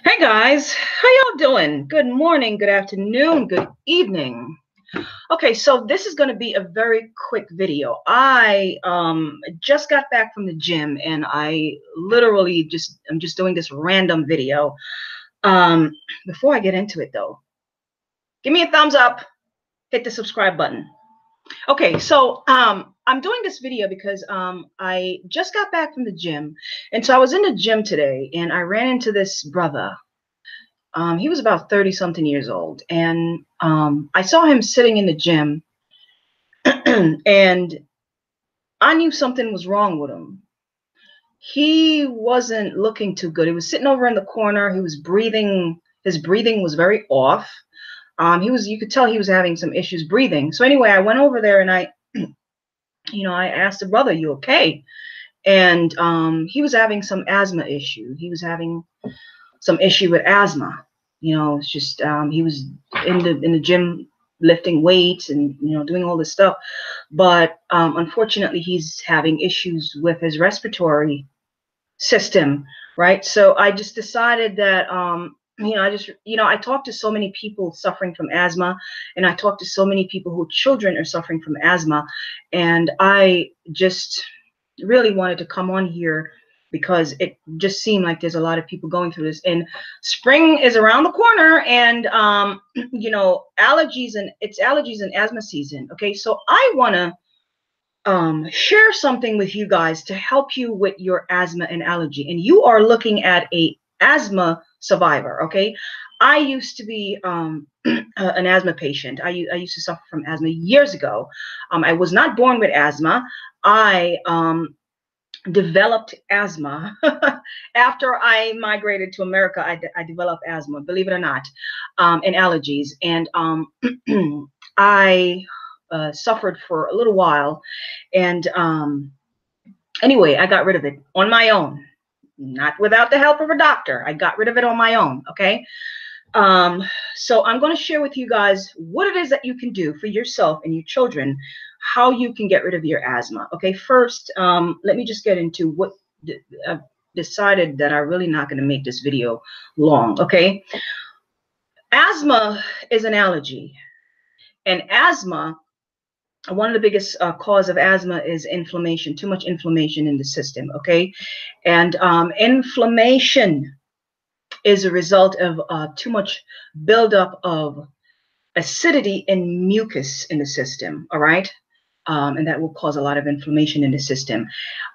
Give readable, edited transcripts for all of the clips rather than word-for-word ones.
Hey guys, how y'all doing? Good morning, good afternoon, good evening. Okay, so this is going to be a very quick video. I just got back from the gym and I literally I'm just doing this random video. Um Before I get into it though, give me a thumbs up, hit the subscribe button. Okay, so I'm doing this video because I just got back from the gym, and so I was in the gym today and I ran into this brother. He was about 30 something years old, and I saw him sitting in the gym, and I knew something was wrong with him. He wasn't looking too good. He was sitting over in the corner. He was breathing. His breathing was very off. You could tell he was having some issues breathing. So anyway, I went over there and I asked the brother, "You okay?" And he was having some asthma issue. He was having some issue with asthma. It's just he was in the gym lifting weights and doing all this stuff, but unfortunately he's having issues with his respiratory system, right? So I just decided that I talked to so many people suffering from asthma, and I talked to so many people whose children are suffering from asthma, and I just really wanted to come on here because it just seemed like there's a lot of people going through this, and spring is around the corner, and allergies and asthma season. Okay, so I want to share something with you guys to help you with your asthma and allergy, and you are looking at a asthma survivor. Okay, I used to be an asthma patient. I used to suffer from asthma years ago. I was not born with asthma. I developed asthma after I migrated to America. I developed asthma, believe it or not, and allergies, and I suffered for a little while, and anyway, I got rid of it on my own, not without the help of a doctor. I got rid of it on my own. Okay. So I'm going to share with you guys what it is that you can do for yourself and your children, how you can get rid of your asthma. Okay, first, let me just get into what I've decided that I'm really not going to make this video long. Okay, asthma is an allergy, and asthma, one of the biggest cause of asthma is inflammation, too much inflammation in the system. Okay, and inflammation is a result of too much buildup of acidity and mucus in the system. All right. And that will cause a lot of inflammation in the system.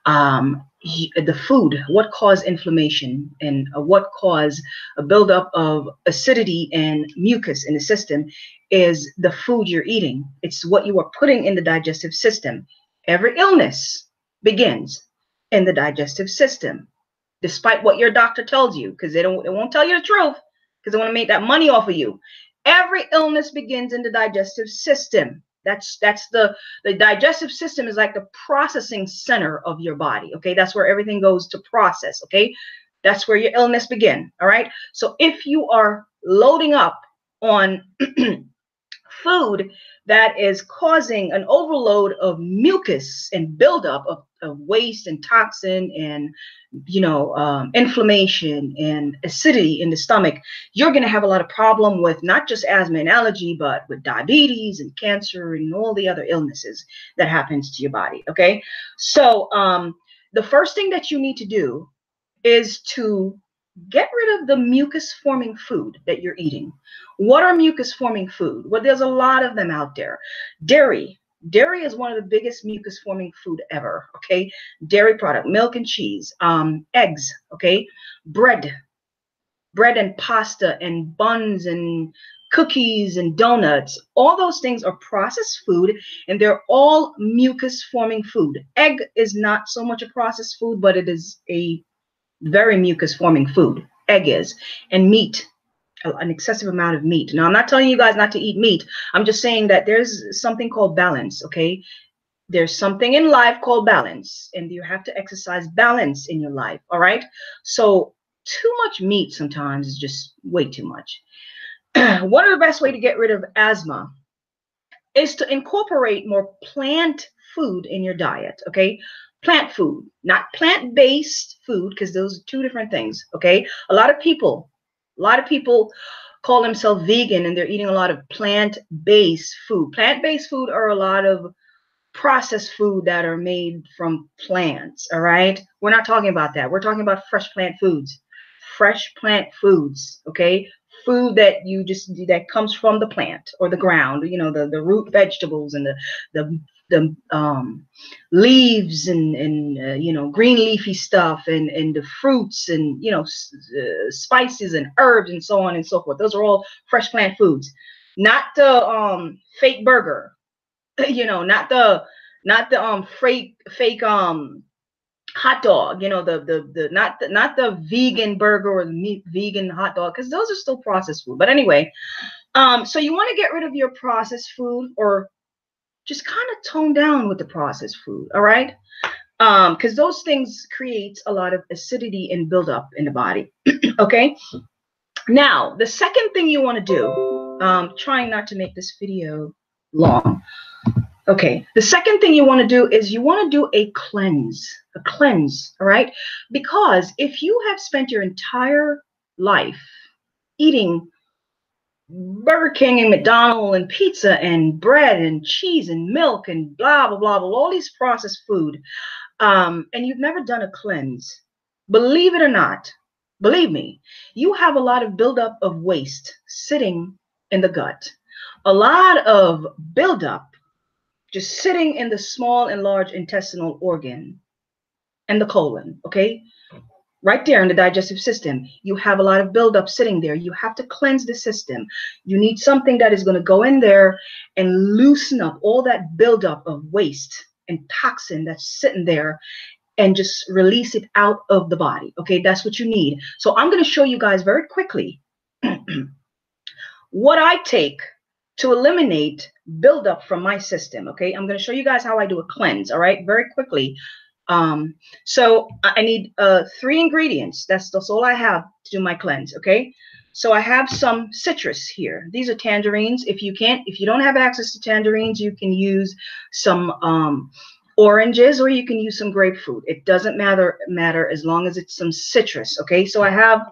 The food, what cause inflammation and what cause a buildup of acidity and mucus in the system is the food you're eating. It's what you are putting in the digestive system. Every illness begins in the digestive system, despite what your doctor tells you, because they won't tell you the truth, because they want to make that money off of you. Every illness begins in the digestive system. That's the digestive system is like the processing center of your body. Okay, that's where everything goes to process. Okay, that's where your illness begin. All right. So if you are loading up on food that is causing an overload of mucus and buildup of waste and toxin and inflammation and acidity in the stomach, you're going to have a lot of problem with not just asthma and allergy, but with diabetes and cancer and all the other illnesses that happens to your body. Okay, so the first thing that you need to do is to get rid of the mucus forming food that you're eating. What are mucus forming food? Well, there's a lot of them out there. Dairy. Dairy is one of the biggest mucus forming food ever. Okay, dairy product, milk and cheese, eggs. Okay, bread and pasta and buns and cookies and donuts. All those things are processed food, and they're all mucus forming food. Egg is not so much a processed food, but it is a very mucus forming food. Egg is. And meat, an excessive amount of meat. Now, I'm not telling you guys not to eat meat. I'm just saying that there's something called balance. Okay, there's something in life called balance, and you have to exercise balance in your life. All right, so too much meat sometimes is just way too much. One of the best way to get rid of asthma is to incorporate more plant food in your diet. Okay, plant food, not plant-based food, because those are two different things. Okay, a lot of people A lot of people call themselves vegan and they're eating a lot of plant-based food. Plant-based food are a lot of processed food that are made from plants, all right? We're not talking about that. We're talking about fresh plant foods. Fresh plant foods, okay? Food that that comes from the plant or the ground, you know, the root vegetables and the leaves and you know, green leafy stuff and the fruits and, you know, spices and herbs and so on and so forth. Those are all fresh plant foods. Not the fake burger, you know, not the fake hot dog, you know, the not the vegan burger or the meat vegan hot dog, because those are still processed food. But anyway, so you want to get rid of your processed food, or just kind of tone down with the processed food, all right? Because those things create a lot of acidity and buildup in the body. Okay, now the second thing you want to do, trying not to make this video long. Okay, the second thing you want to do is you want to do a cleanse, all right? Because if you have spent your entire life eating Burger King and McDonald's and pizza and bread and cheese and milk and blah, blah, blah, blah, all these processed food, and you've never done a cleanse, believe it or not, believe me, you have a lot of buildup of waste sitting in the gut, a lot of buildup just sitting in the small and large intestinal organ and the colon, okay? Right there in the digestive system, you have a lot of buildup sitting there. You have to cleanse the system. You need something that is going to go in there and loosen up all that buildup of waste and toxin that's sitting there and just release it out of the body, okay? That's what you need. So I'm going to show you guys very quickly what I take to eliminate buildup from my system, okay? I'm going to show you guys how I do a cleanse, all right? Very quickly. So I need 3 ingredients. That's all I have to do my cleanse, okay? So I have some citrus here. These are tangerines. If you don't have access to tangerines, you can use some oranges, or you can use some grapefruit. It doesn't matter as long as it's some citrus, okay? So I have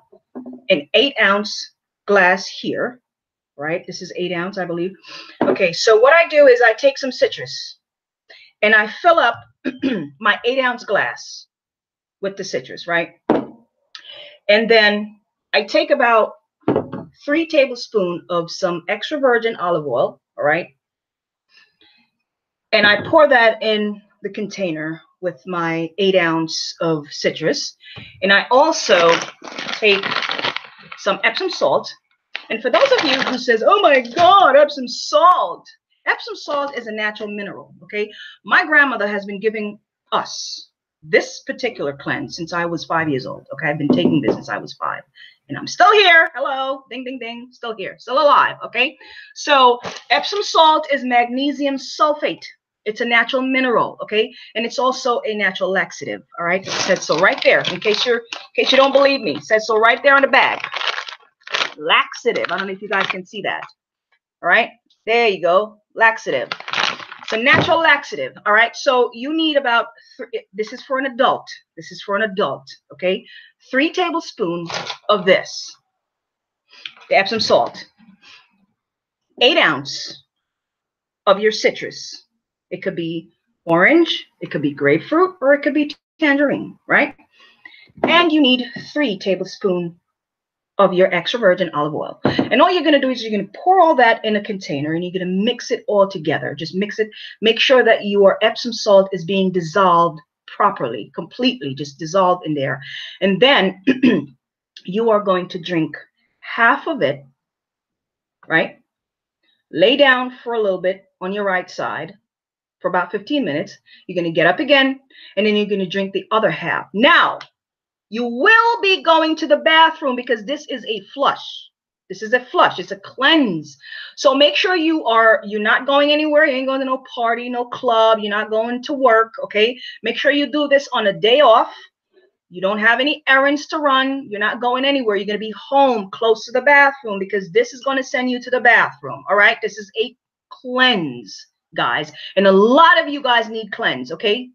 an 8-ounce glass here. Right? This is 8 ounce, I believe. Okay, so what I do is I take some citrus and I fill up my 8-ounce glass with the citrus, right? And then I take about 3 tablespoons of some extra virgin olive oil, all right? And I pour that in the container with my 8 ounce of citrus. And I also take some Epsom salt. And for those of you who says, oh my God, Epsom salt. Epsom salt is a natural mineral, okay? My grandmother has been giving us this particular cleanse since I was 5 years old, okay? I've been taking this since I was 5. And I'm still here. Hello. Ding, ding, ding. Still here. Still alive, okay? So Epsom salt is magnesium sulfate. It's a natural mineral, okay? And it's also a natural laxative, all right? It says so right there, in case you don't believe me. It says so right there on the bag. Laxative. I don't know if you guys can see that. All right, there you go. Laxative. It's a natural laxative. All right, so you need about this is for an adult. This is for an adult. Okay, 3 tablespoons of this, the Epsom salt, 8 ounce of your citrus. It could be orange, it could be grapefruit, or it could be tangerine, right? And you need 3 tablespoons of your extra virgin olive oil. And all you're going to do is you're going to pour all that in a container and you're going to mix it all together. Just mix it. Make sure that your Epsom salt is being dissolved properly, completely, just dissolved in there. And then you are going to drink half of it, right? Lay down for a little bit on your right side for about 15 minutes. You're going to get up again, and then you're going to drink the other half. Now, you will be going to the bathroom because this is a flush. This is a flush. It's a cleanse. So make sure you're not going anywhere. You ain't going to no party, no club. You're not going to work, okay? Make sure you do this on a day off. You don't have any errands to run. You're not going anywhere. You're going to be home close to the bathroom because this is going to send you to the bathroom, all right? This is a cleanse, guys. And a lot of you guys need cleanse, okay?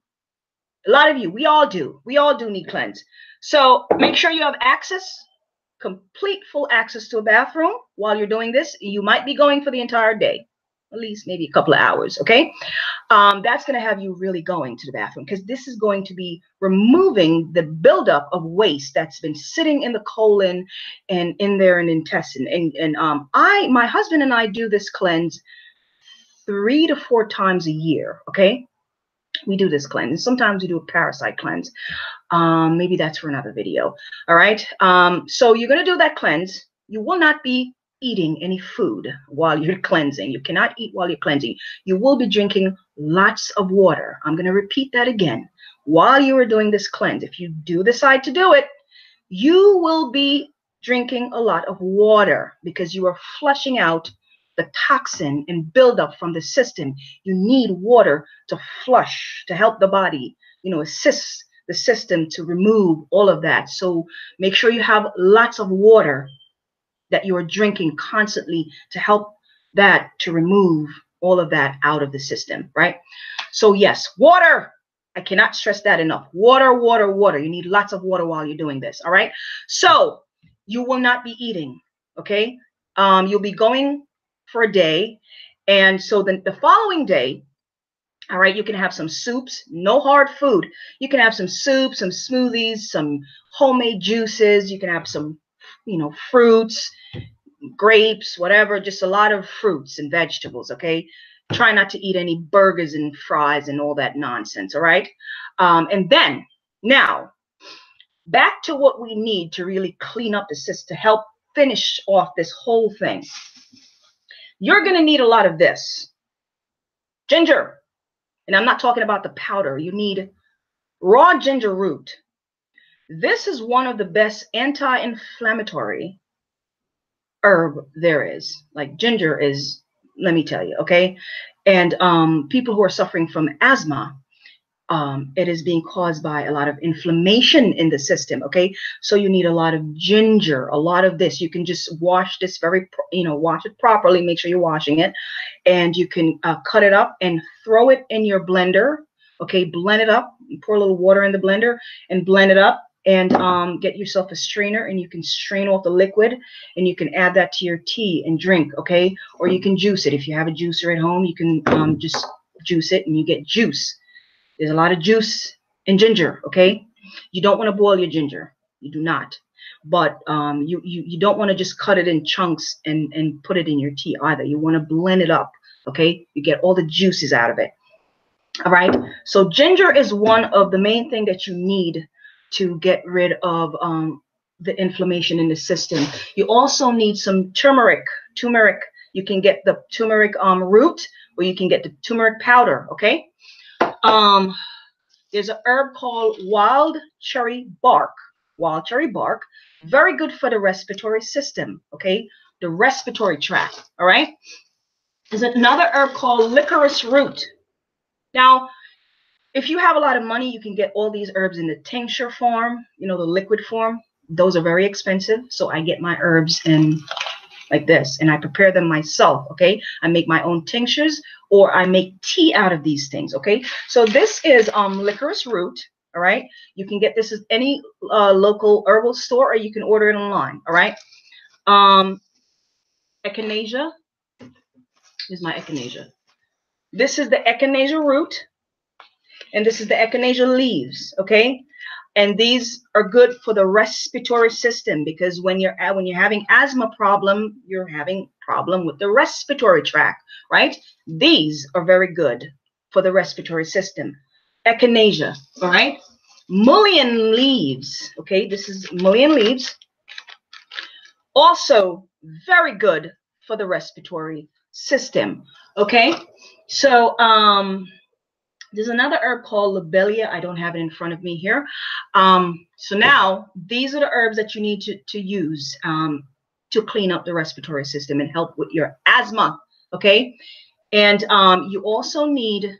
A lot of you. We all do. We all do need cleanse. So make sure you have access complete full access to a bathroom while you're doing this. You might be going for the entire day, at least maybe a couple of hours, okay? That's going to have you really going to the bathroom, because this is going to be removing the buildup of waste that's been sitting in the colon and in there in the intestine. My husband and I do this cleanse 3 to 4 times a year, okay? We do this cleanse. Sometimes we do a parasite cleanse. Maybe that's for another video. All right. So you're going to do that cleanse. You will not be eating any food while you're cleansing. You cannot eat while you're cleansing. You will be drinking lots of water. I'm going to repeat that again. While you are doing this cleanse, if you do decide to do it, you will be drinking a lot of water, because you are flushing out the toxin and buildup from the system. You need water to flush, to help the body, assist the system to remove all of that. So make sure you have lots of water that you are drinking constantly to help that, to remove all of that out of the system, right? So yes, water. I cannot stress that enough. Water, water, water. You need lots of water while you're doing this, all right? So you will not be eating, okay? You'll be going for a day. And so the following day, all right, you can have some soups, no hard food. You can have some soup, some smoothies, some homemade juices. You can have some, fruits, grapes, whatever, just a lot of fruits and vegetables, okay? Try not to eat any burgers and fries and all that nonsense, all right? And then, now, back to what we need to really clean up the system, to help finish off this whole thing. You're going to need a lot of this. Ginger. And I'm not talking about the powder. You need raw ginger root. This is one of the best anti-inflammatory herb there is. Like, ginger is, let me tell you, okay? And people who are suffering from asthma, it is being caused by a lot of inflammation in the system, okay? So you need a lot of ginger, a lot of this. You can just wash this wash it properly, make sure you're washing it, and you can cut it up and throw it in your blender, okay? Blend it up, pour a little water in the blender and blend it up, and get yourself a strainer, and you can strain off the liquid, and you can add that to your tea and drink, okay? Or you can juice it. If you have a juicer at home, you can just juice it and you get juice. There's a lot of juice in ginger, okay? You don't want to boil your ginger. You do not. But you don't want to just cut it in chunks and put it in your tea either. You want to blend it up, okay? You get all the juices out of it. All right? So ginger is one of the main things that you need to get rid of the inflammation in the system. You also need some turmeric. Turmeric. You can get the turmeric root, or you can get the turmeric powder, okay? There's an herb called wild cherry bark. Wild cherry bark, very good for the respiratory system, okay? The respiratory tract, all right? There's another herb called licorice root. Now, if you have a lot of money, you can get all these herbs in the tincture form, the liquid form. Those are very expensive, so I get my herbs in like this, and I prepare them myself, okay? I make my own tinctures, or I make tea out of these things, okay? So this is licorice root, all right? You can get this at any local herbal store, or you can order it online, all right? Echinacea. Here's my echinacea. This is the echinacea root, and this is the echinacea leaves, okay? And these are good for the respiratory system, because when you're having asthma problem, you're having problem with the respiratory tract, right? These are very good for the respiratory system. Echinacea, all right? Mullein leaves, okay? This is mullein leaves. Also very good for the respiratory system, okay? So, there's another herb called lobelia. I don't have it in front of me here. So now these are the herbs that you need to use to clean up the respiratory system and help with your asthma, okay? And you also need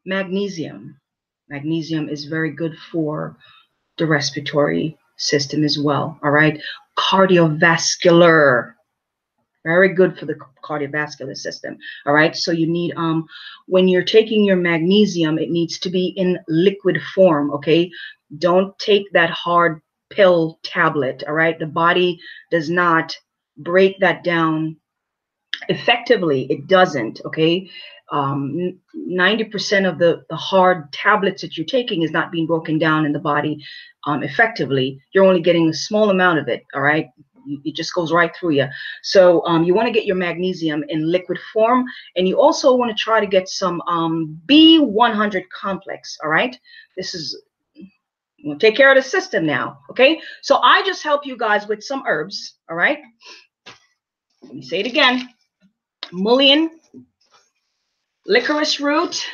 magnesium. Magnesium is very good for the respiratory system as well, all right? Cardiovascular. Very good for the cardiovascular system. All right. So you need, when you're taking your magnesium, it needs to be in liquid form. Okay. Don't take that hard pill tablet. All right. The body does not break that down effectively. It doesn't. Okay. 90% of the hard tablets that you're taking is not being broken down in the body effectively. You're only getting a small amount of it. All right. It just goes right through you. So you want to get your magnesium in liquid form, and you also want to try to get some B100 complex. All right. This is, we'll take care of the system now. Okay. So I just help you guys with some herbs. All right. Let me say it again. Mullein, licorice root,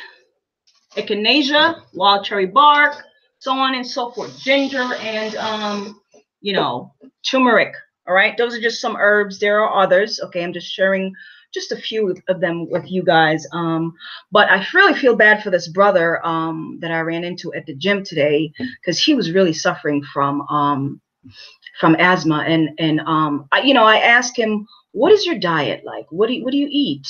echinacea, wild cherry bark, so on and so forth. Ginger and you know, turmeric. All right, those are just some herbs. There are others. Okay, I'm just sharing just a few of them with you guys. But I really feel bad for this brother that I ran into at the gym today, because he was really suffering from asthma. And I asked him, what is your diet like? What do you eat?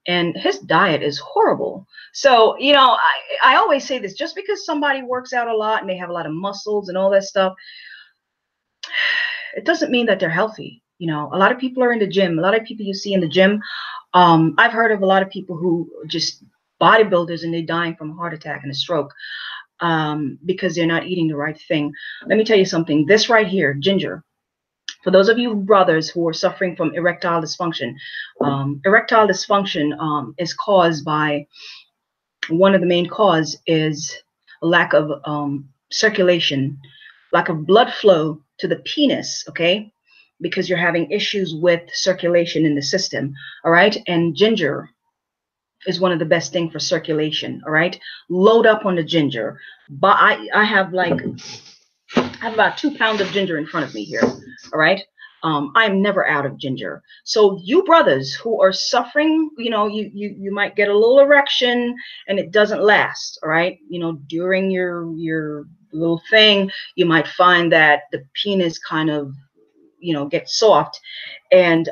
And his diet is horrible. So, I always say this: just because somebody works out a lot and they have a lot of muscles and all that stuff, it doesn't mean that they're healthy. A lot of people are in the gym. A lot of people you see in the gym. I've heard of a lot of people who are just bodybuilders and they're dying from a heart attack and a stroke because they're not eating the right thing. Let me tell you something. This right here, ginger. For those of you brothers who are suffering from erectile dysfunction, is caused by, one of the main cause is a lack of circulation, lack of blood flow to the penis, okay? Because you're having issues with circulation in the system, all right? And ginger is one of the best things for circulation, all right? Load up on the ginger. But I have about 2 pounds of ginger in front of me here, all right? I'm never out of ginger. So you brothers who are suffering, you might get a little erection and it doesn't last, all right? During your little thing, you might find that the penis kind of, gets soft, and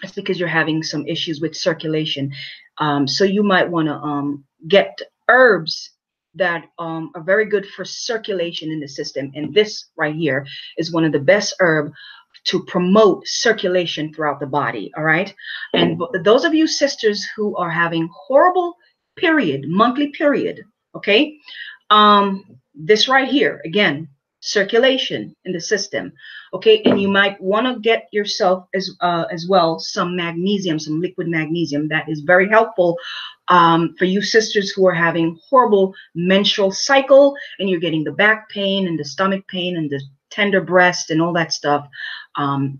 it's because you're having some issues with circulation. So you might want to get herbs that are very good for circulation in the system. And this right here is one of the best herb to promote circulation throughout the body. All right. And those of you sisters who are having horrible monthly period, okay, this right here, again, circulation in the system, okay. And you might want to get yourself as well some magnesium, some liquid magnesium. That is very helpful for you sisters who are having horrible menstrual cycle and you're getting the back pain and the stomach pain and the tender breast and all that stuff.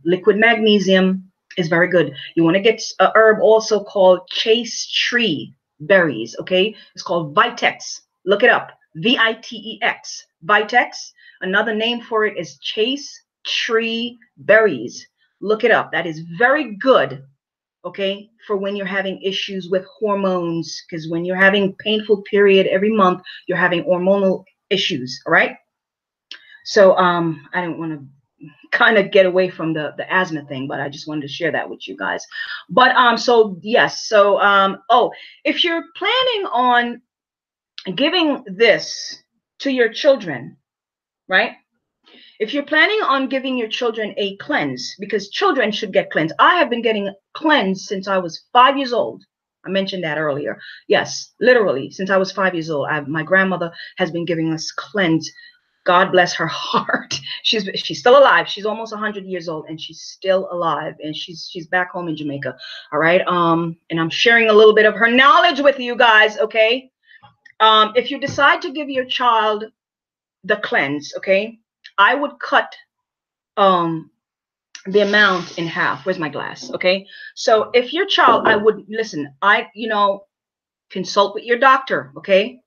Liquid magnesium is very good. You want to get a herb also called chase tree berries, okay. It's called Vitex. Look it up. Vitex. Vitex. Another name for it is chase tree berries. Look it up. That is very good, okay, for when you're having issues with hormones, because when you're having painful period every month, you're having hormonal issues, all right? So I don't want to kind of get away from the asthma thing, but I just wanted to share that with you guys. But so yes, so if you're planning on giving this to your children, right? If you're planning on giving your children a cleanse, because children should get cleansed. I have been getting cleansed since I was 5 years old. I mentioned that earlier. Yes, literally, since I was 5 years old. My grandmother has been giving us cleanse. God bless her heart. She's still alive. She's almost 100 years old, and she's still alive. And she's back home in Jamaica. All right. And I'm sharing a little bit of her knowledge with you guys. Okay. If you decide to give your child the cleanse, okay, I would cut the amount in half. Where's my glass? Okay. So if your child, I would listen, consult with your doctor. Okay.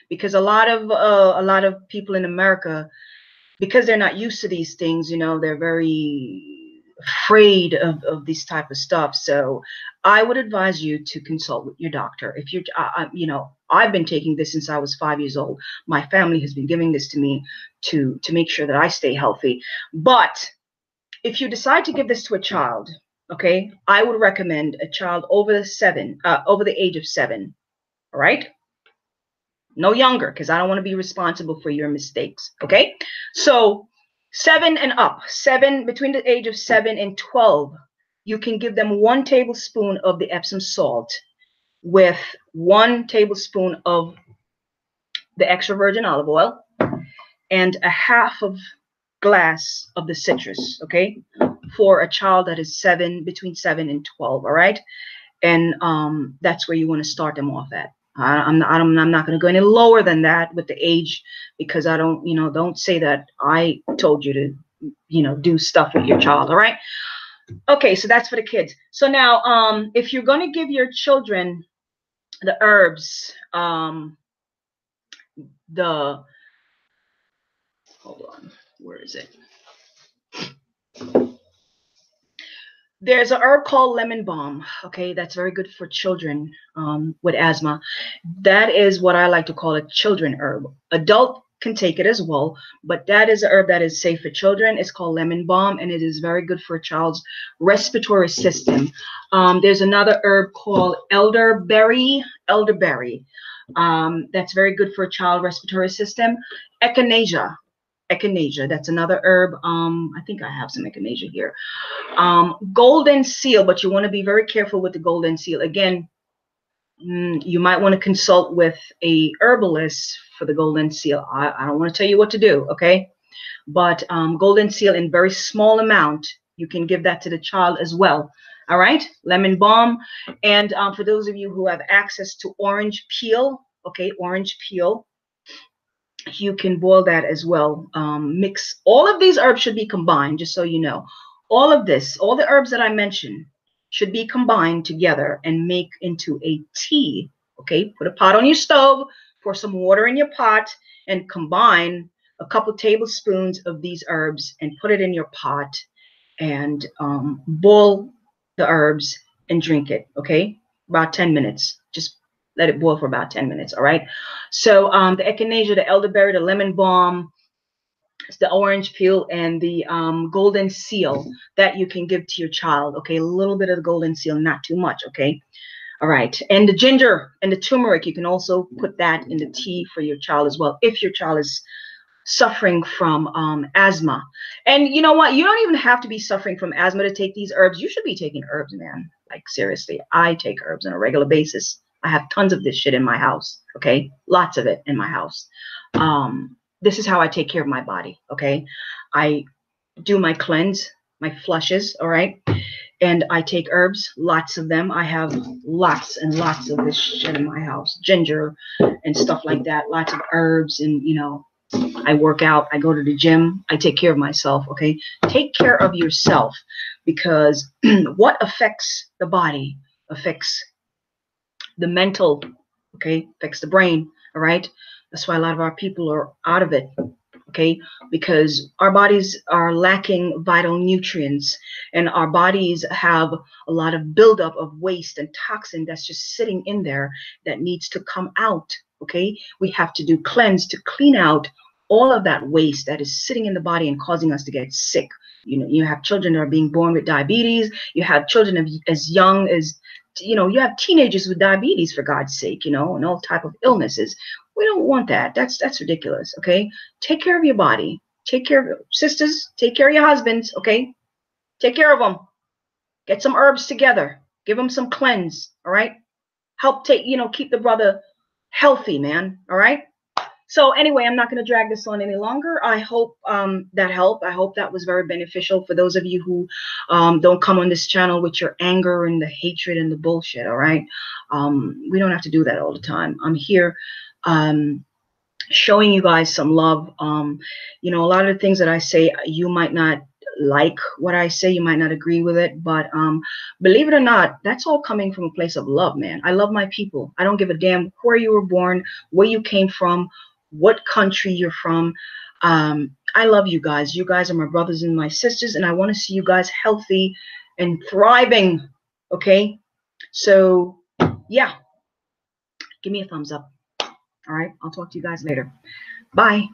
Because a lot of people in America, because they're not used to these things, they're very afraid of this type of stuff. So I would advise you to consult with your doctor. If you're, I've been taking this since I was 5 years old. My family has been giving this to me to make sure that I stay healthy. But if you decide to give this to a child, okay, I would recommend a child over the age of 7. All right. No younger, because I don't want to be responsible for your mistakes. Okay? So 7 and up, between the age of 7 and 12, you can give them 1 tablespoon of the Epsom salt with 1 tablespoon of the extra virgin olive oil and a half of glass of the citrus, okay, for a child that is between 7 and 12, all right? And that's where you want to start them off at. I'm not going to go any lower than that with the age, because I don't, don't say that I told you to, do stuff with your child, all right? Okay, so that's for the kids. So now, if you're going to give your children the herbs, hold on, where is it? There's an herb called lemon balm. Okay, that's very good for children with asthma. That is what I like to call a children herb. Adult can take it as well, but that is a herb that is safe for children. It's called lemon balm, and it is very good for a child's respiratory system. There's another herb called elderberry. That's very good for a child respiratory system. Echinacea. That's another herb. I think I have some echinacea here. Golden seal, but you want to be very careful with the golden seal. Again, you might want to consult with a herbalist for the golden seal. I don't want to tell you what to do, okay? But golden seal in very small amount, you can give that to the child as well. All right, lemon balm. And for those of you who have access to orange peel, okay, orange peel, you can boil that as well. Mix all of these herbs should be combined, just so you know. All of this, all the herbs that I mentioned should be combined together and make into a tea. Okay, put a pot on your stove, pour some water in your pot, and combine a couple tablespoons of these herbs and put it in your pot and boil the herbs and drink it. Okay, about 10 minutes. Just let it boil for about 10 minutes. All right. So the echinacea, the elderberry, the lemon balm, the orange peel, and the golden seal that you can give to your child. Okay, a little bit of the golden seal, not too much. Okay. All right. And the ginger and the turmeric, you can also put that in the tea for your child as well, if your child is suffering from asthma. And you know what? You don't even have to be suffering from asthma to take these herbs. You should be taking herbs, man. Like, seriously, I take herbs on a regular basis. I have tons of this shit in my house. Okay, lots of it in my house. This is how I take care of my body. Okay, I do my cleanse, my flushes. All right, and I take herbs, lots of them. I have lots and lots of this shit in my house, ginger and stuff like that. Lots of herbs, and I work out, I go to the gym, I take care of myself. Okay, take care of yourself, because what affects the body affects the mental, okay, affects the brain. All right, that's why a lot of our people are out of it. Okay, because our bodies are lacking vital nutrients, and our bodies have a lot of buildup of waste and toxin that's just sitting in there that needs to come out. Okay, we have to do cleanse to clean out all of that waste that is sitting in the body and causing us to get sick. You have children that are being born with diabetes. You have children as young as, you have teenagers with diabetes, for God's sake, and all type of illnesses. We don't want that. That's ridiculous. Okay, take care of your body. Take care of your sisters. Take care of your husbands. Okay, take care of them. Get some herbs together. Give them some cleanse. All right, help keep the brother healthy, man. All right. So anyway, I'm not going to drag this on any longer. I hope that helped. I hope that was very beneficial for those of you who don't come on this channel with your anger and the hatred and the bullshit. All right. We don't have to do that all the time. I'm here showing you guys some love. A lot of the things that I say, you might not like what I say, you might not agree with it, but believe it or not, that's all coming from a place of love, man. I love my people. I don't give a damn where you were born, where you came from, what country you're from. I love you guys. You guys are my brothers and my sisters, and I want to see you guys healthy and thriving. Okay, so yeah, give me a thumbs up. All right, I'll talk to you guys later. Bye.